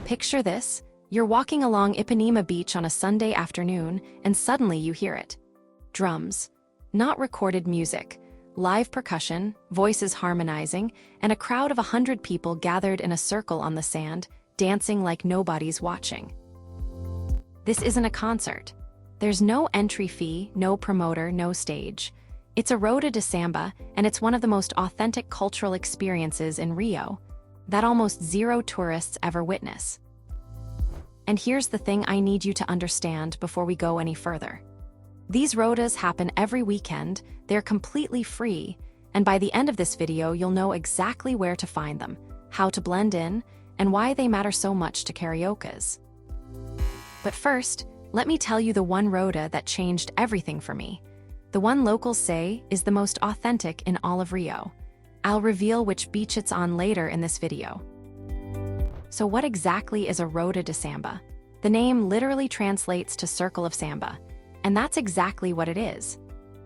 Picture this: you're walking along Ipanema beach on a Sunday afternoon, and suddenly you hear it. Drums. Not recorded music. Live percussion, voices harmonizing, and a crowd of 100 people gathered in a circle on the sand, dancing like nobody's watching. This isn't a concert. There's no entry fee, no promoter, no stage. It's a Roda de Samba, and it's one of the most authentic cultural experiences in Rio that almost zero tourists ever witness. And here's the thing I need you to understand before we go any further. These Rodas happen every weekend, they're completely free, and by the end of this video you'll know exactly where to find them, how to blend in, and why they matter so much to Cariocas. But first, let me tell you the one Roda that changed everything for me. The one locals say is the most authentic in all of Rio. I'll reveal which beach it's on later in this video. So what exactly is a Roda de Samba? The name literally translates to Circle of Samba, and that's exactly what it is.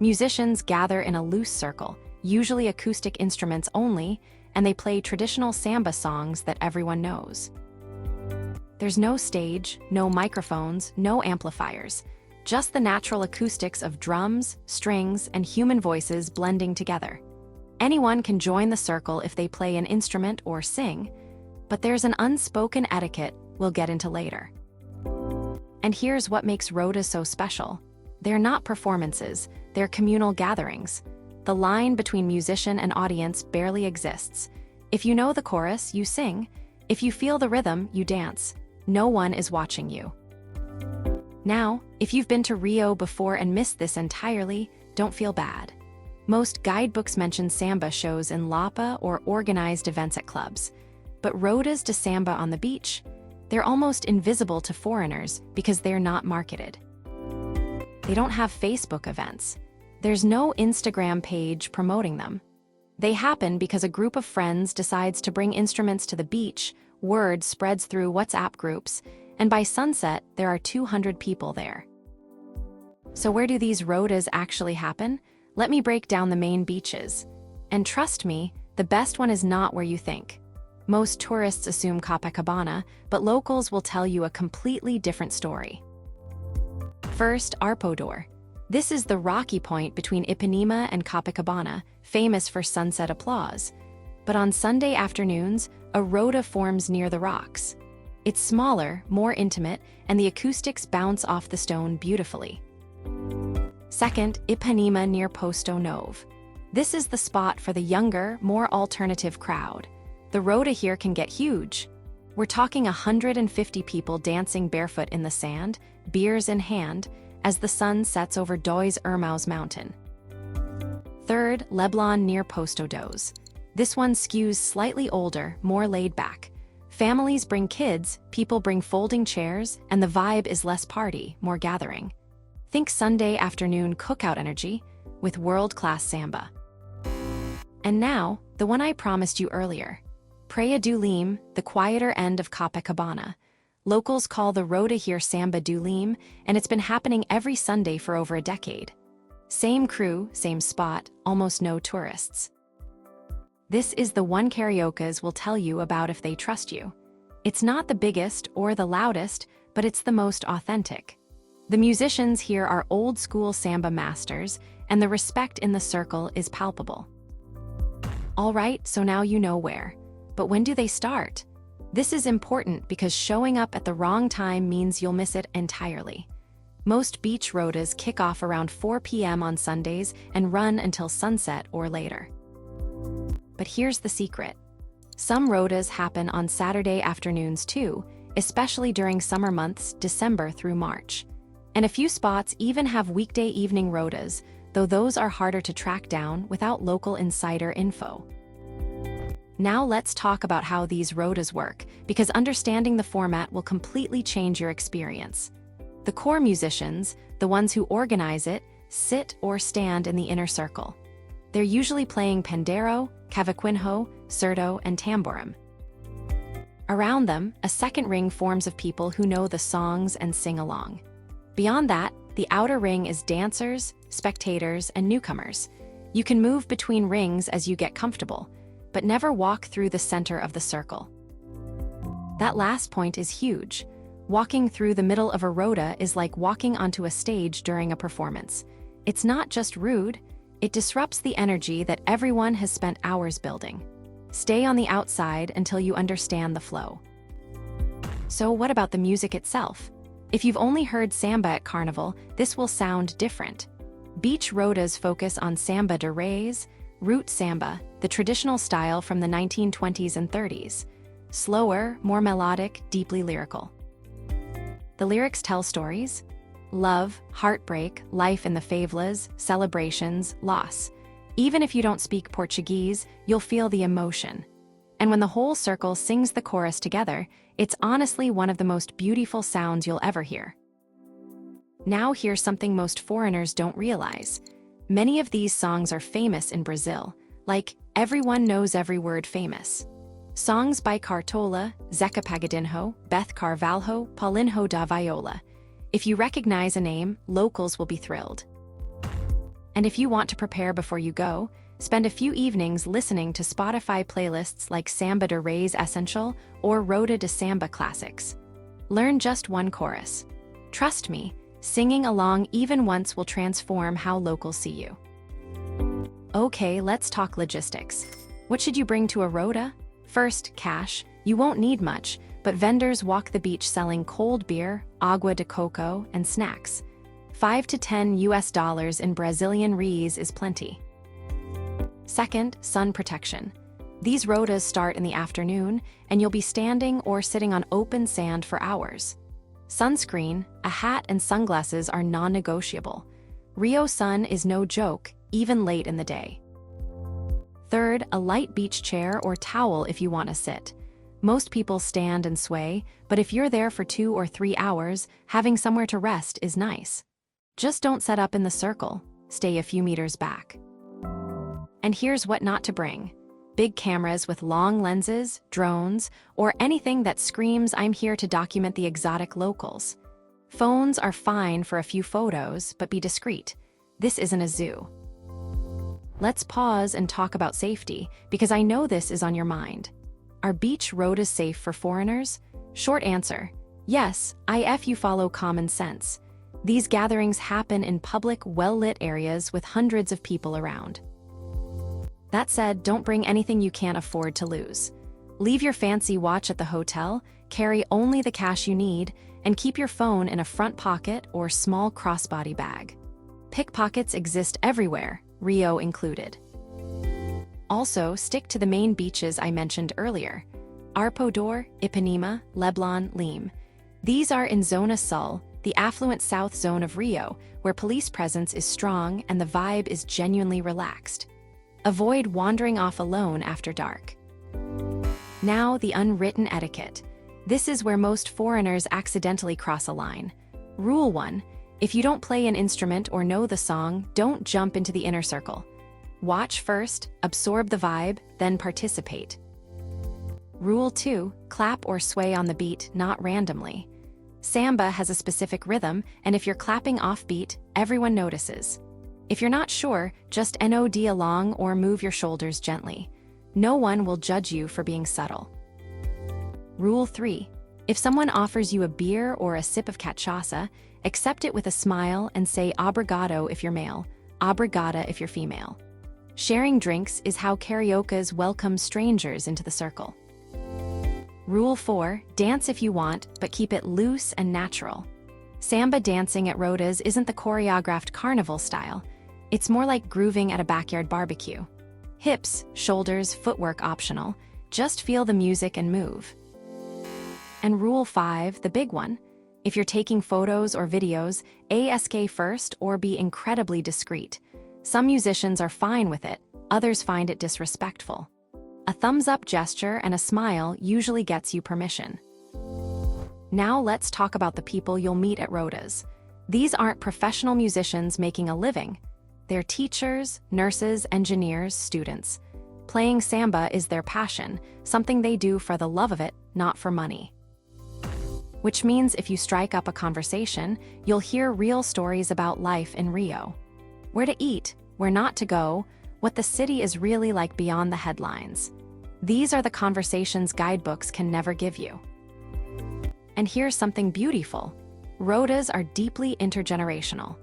Musicians gather in a loose circle, usually acoustic instruments only, and they play traditional samba songs that everyone knows. There's no stage, no microphones, no amplifiers, just the natural acoustics of drums, strings, and human voices blending together. Anyone can join the circle if they play an instrument or sing, but there's an unspoken etiquette we'll get into later. And here's what makes Rodas so special. They're not performances, they're communal gatherings. The line between musician and audience barely exists. If you know the chorus, you sing. If you feel the rhythm, you dance. No one is watching you. Now, if you've been to Rio before and missed this entirely, don't feel bad. Most guidebooks mention samba shows in Lapa or organized events at clubs. But Rodas de Samba on the beach? They're almost invisible to foreigners because they're not marketed. They don't have Facebook events. There's no Instagram page promoting them. They happen because a group of friends decides to bring instruments to the beach, word spreads through WhatsApp groups, and by sunset, there are 200 people there. So where do these Rodas actually happen? Let me break down the main beaches. And trust me, the best one is not where you think. Most tourists assume Copacabana, but locals will tell you a completely different story. First, Arpoador. This is the rocky point between Ipanema and Copacabana, famous for sunset applause. But on Sunday afternoons, a Roda forms near the rocks. It's smaller, more intimate, and the acoustics bounce off the stone beautifully. Second, Ipanema near Posto Novo. This is the spot for the younger, more alternative crowd. The Roda here can get huge. We're talking 150 people dancing barefoot in the sand, beers in hand, as the sun sets over Dois Irmãos mountain. Third, Leblon near Posto Dos. This one skews slightly older, more laid back. Families bring kids, people bring folding chairs, and the vibe is less party, more gathering. Think Sunday afternoon cookout energy with world-class samba. And now, the one I promised you earlier. Praia do Leme, the quieter end of Copacabana. Locals call the Roda here Samba do Leme, and it's been happening every Sunday for over a decade. Same crew, same spot, almost no tourists. This is the one Cariocas will tell you about if they trust you. It's not the biggest or the loudest, but it's the most authentic. The musicians here are old-school samba masters, and the respect in the circle is palpable. All right, so now you know where. But when do they start? This is important because showing up at the wrong time means you'll miss it entirely. Most beach Rodas kick off around 4 p.m. on Sundays and run until sunset or later. But here's the secret. Some Rodas happen on Saturday afternoons too, especially during summer months, December through March. And a few spots even have weekday evening Rodas, though those are harder to track down without local insider info. Now let's talk about how these Rodas work, because understanding the format will completely change your experience. The core musicians, the ones who organize it, sit or stand in the inner circle. They're usually playing pandero, cavaquinho, surdo, and tamborim. Around them, a second ring forms of people who know the songs and sing along. Beyond that, the outer ring is dancers, spectators, and newcomers. You can move between rings as you get comfortable, but never walk through the center of the circle. That last point is huge. Walking through the middle of a Roda is like walking onto a stage during a performance. It's not just rude, it disrupts the energy that everyone has spent hours building. Stay on the outside until you understand the flow. So what about the music itself? If you've only heard Samba at Carnival, this will sound different. Beach Rodas focus on Samba de Reis, root Samba, the traditional style from the 1920s and 30s. Slower, more melodic, deeply lyrical. The lyrics tell stories: love, heartbreak, life in the favelas, celebrations, loss. Even if you don't speak Portuguese, you'll feel the emotion. And when the whole circle sings the chorus together, it's honestly one of the most beautiful sounds you'll ever hear. Now here's something most foreigners don't realize. Many of these songs are famous in Brazil, like Everyone Knows Every Word famous. Songs by Cartola, Zeca Pagodinho, Beth Carvalho, Paulinho da Viola. If you recognize a name, locals will be thrilled. And if you want to prepare before you go, spend a few evenings listening to Spotify playlists like Samba de Reis Essential or Roda de Samba Classics. Learn just one chorus. Trust me, singing along even once will transform how locals see you. Okay, let's talk logistics. What should you bring to a Roda? First, cash. You won't need much, but vendors walk the beach selling cold beer, agua de coco, and snacks. $5 to $10 in Brazilian reais is plenty. Second, sun protection. These Rodas start in the afternoon, and you'll be standing or sitting on open sand for hours. Sunscreen, a hat, and sunglasses are non-negotiable. Rio sun is no joke, even late in the day. Third, a light beach chair or towel if you want to sit. Most people stand and sway, but if you're there for 2 or 3 hours, having somewhere to rest is nice. Just don't set up in the circle, stay a few meters back. And here's what not to bring. Big cameras with long lenses, drones, or anything that screams I'm here to document the exotic locals. Phones are fine for a few photos, but be discreet. This isn't a zoo. Let's pause and talk about safety, because I know this is on your mind. Are beach Rodas safe for foreigners? Short answer: yes, if you follow common sense. These gatherings happen in public, well-lit areas with hundreds of people around. That said, don't bring anything you can't afford to lose. Leave your fancy watch at the hotel, carry only the cash you need, and keep your phone in a front pocket or small crossbody bag. Pickpockets exist everywhere, Rio included. Also, stick to the main beaches I mentioned earlier: Arpoador, Ipanema, Leblon, Leme. These are in Zona Sul, the affluent south zone of Rio, where police presence is strong and the vibe is genuinely relaxed. Avoid wandering off alone after dark. Now, the unwritten etiquette. This is where most foreigners accidentally cross a line. Rule 1: if you don't play an instrument or know the song, don't jump into the inner circle. Watch first, absorb the vibe, then participate. Rule 2: clap or sway on the beat, not randomly. Samba has a specific rhythm, and if you're clapping off-beat, everyone notices. If you're not sure, just nod along or move your shoulders gently. No one will judge you for being subtle. Rule 3: if someone offers you a beer or a sip of cachaça, accept it with a smile and say obrigado if you're male, obrigada if you're female. Sharing drinks is how Cariocas welcome strangers into the circle. Rule 4: dance if you want, but keep it loose and natural. Samba dancing at Rodas isn't the choreographed carnival style. It's more like grooving at a backyard barbecue. Hips, shoulders, footwork optional. Just feel the music and move. And Rule 5, the big one: if you're taking photos or videos, ask first or be incredibly discreet. Some musicians are fine with it, others find it disrespectful. A thumbs-up gesture and a smile usually gets you permission. Now let's talk about the people you'll meet at Rodas. These aren't professional musicians making a living. They're teachers, nurses, engineers, students. Playing samba is their passion, something they do for the love of it, not for money. Which means if you strike up a conversation, you'll hear real stories about life in Rio. Where to eat, where not to go, what the city is really like beyond the headlines. These are the conversations guidebooks can never give you. And here's something beautiful. Rodas are deeply intergenerational.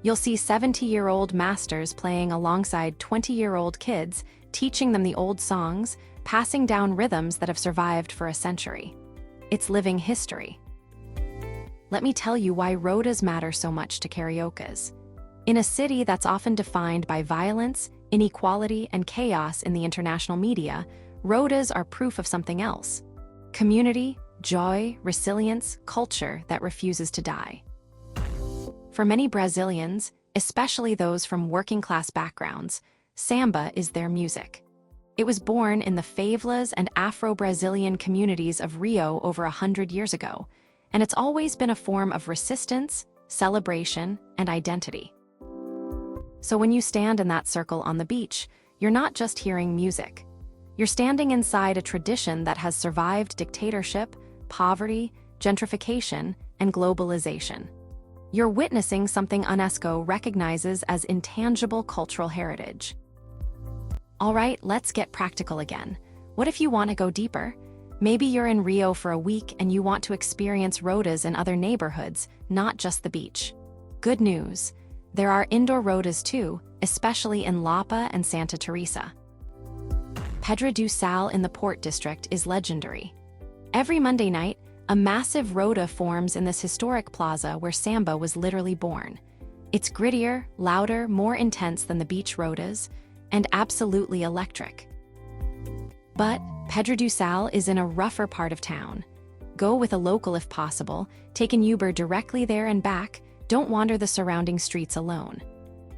You'll see 70-year-old masters playing alongside 20-year-old kids, teaching them the old songs, passing down rhythms that have survived for a century. It's living history. Let me tell you why Rodas matter so much to Cariocas. In a city that's often defined by violence, inequality, and chaos in the international media, Rodas are proof of something else. Community, joy, resilience, culture that refuses to die. For many Brazilians, especially those from working-class backgrounds, Samba is their music. It was born in the favelas and Afro-Brazilian communities of Rio over 100 years ago, and it's always been a form of resistance, celebration, and identity. So when you stand in that circle on the beach, you're not just hearing music. You're standing inside a tradition that has survived dictatorship, poverty, gentrification, and globalization. You're witnessing something UNESCO recognizes as intangible cultural heritage. All right, let's get practical again. What if you want to go deeper? Maybe you're in Rio for a week and you want to experience Rodas in other neighborhoods, not just the beach. Good news. There are indoor Rodas too, especially in Lapa and Santa Teresa. Pedra do Sal in the Port District is legendary. Every Monday night, a massive Roda forms in this historic plaza where Samba was literally born. It's grittier, louder, more intense than the beach Rodas, and absolutely electric. But Pedra do Sal is in a rougher part of town. Go with a local if possible, take an Uber directly there and back, don't wander the surrounding streets alone.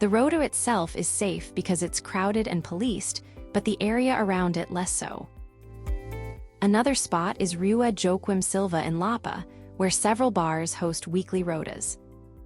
The Roda itself is safe because it's crowded and policed, but the area around it less so. Another spot is Rua Joaquim Silva in Lapa, where several bars host weekly Rodas.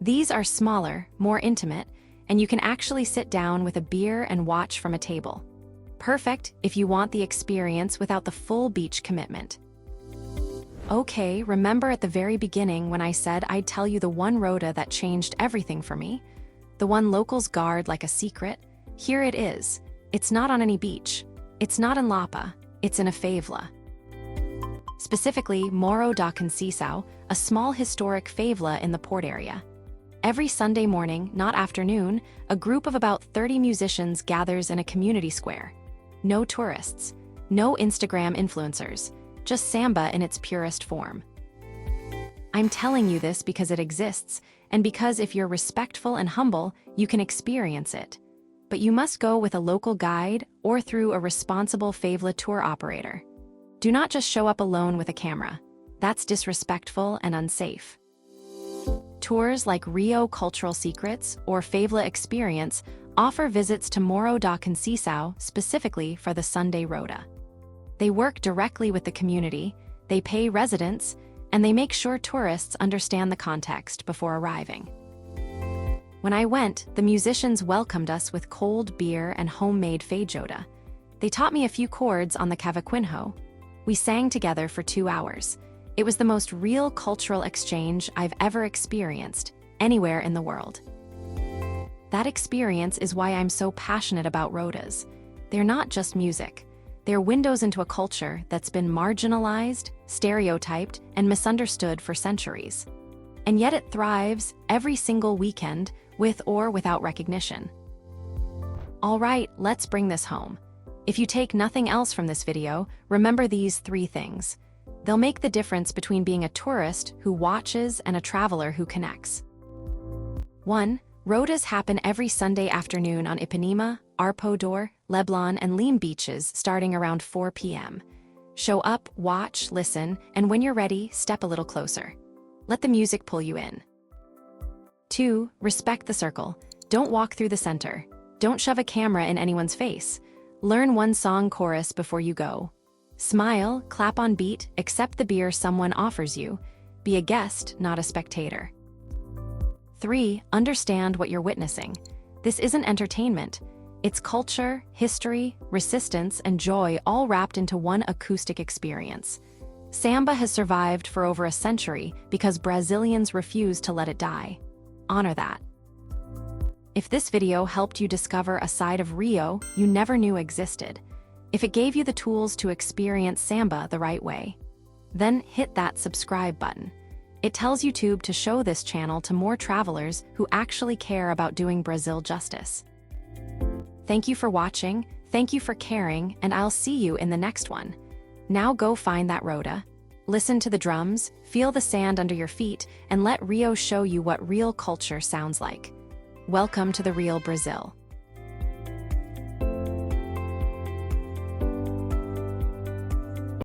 These are smaller, more intimate, and you can actually sit down with a beer and watch from a table. Perfect if you want the experience without the full beach commitment. Okay, remember at the very beginning when I said I'd tell you the one Roda that changed everything for me? The one locals guard like a secret? Here it is. It's not on any beach. It's not in Lapa. It's in a favela. Specifically, Morro da Conceição, a small historic favela in the port area. Every Sunday morning, not afternoon, a group of about 30 musicians gathers in a community square. No tourists, no Instagram influencers, just Samba in its purest form. I'm telling you this because it exists, and because if you're respectful and humble, you can experience it. But you must go with a local guide or through a responsible favela tour operator. Do not just show up alone with a camera. That's disrespectful and unsafe. Tours like Rio Cultural Secrets or Favela Experience offer visits to Morro da Conceição specifically for the Sunday Roda. They work directly with the community, they pay residents, and they make sure tourists understand the context before arriving. When I went, the musicians welcomed us with cold beer and homemade feijoada. They taught me a few chords on the cavaquinho. We sang together for 2 hours. It was the most real cultural exchange I've ever experienced, anywhere in the world. That experience is why I'm so passionate about Rodas. They're not just music. They're windows into a culture that's been marginalized, stereotyped, and misunderstood for centuries. And yet it thrives every single weekend, with or without recognition. All right, let's bring this home. If you take nothing else from this video, remember these 3 things. They'll make the difference between being a tourist who watches and a traveler who connects. 1. Rodas happen every Sunday afternoon on Ipanema, Arpoador, Leblon, and Leme beaches starting around 4 p.m. Show up, watch, listen, and when you're ready, step a little closer. Let the music pull you in. 2. Respect the circle. Don't walk through the center. Don't shove a camera in anyone's face. Learn one song chorus before you go. Smile, clap on beat, accept the beer someone offers you. Be a guest, not a spectator. 3. Understand what you're witnessing. This isn't entertainment. It's culture, history, resistance, and joy all wrapped into one acoustic experience. Samba has survived for over a century because Brazilians refuse to let it die. Honor that. If this video helped you discover a side of Rio you never knew existed, if it gave you the tools to experience Samba the right way, Then hit that subscribe button. It tells YouTube to show this channel to more travelers who actually care about doing Brazil justice. Thank you for watching, thank you for caring, and I'll see you in the next one. Now go find that Roda. Listen to the drums, feel the sand under your feet, and let Rio show you what real culture sounds like. Welcome to the real Brazil.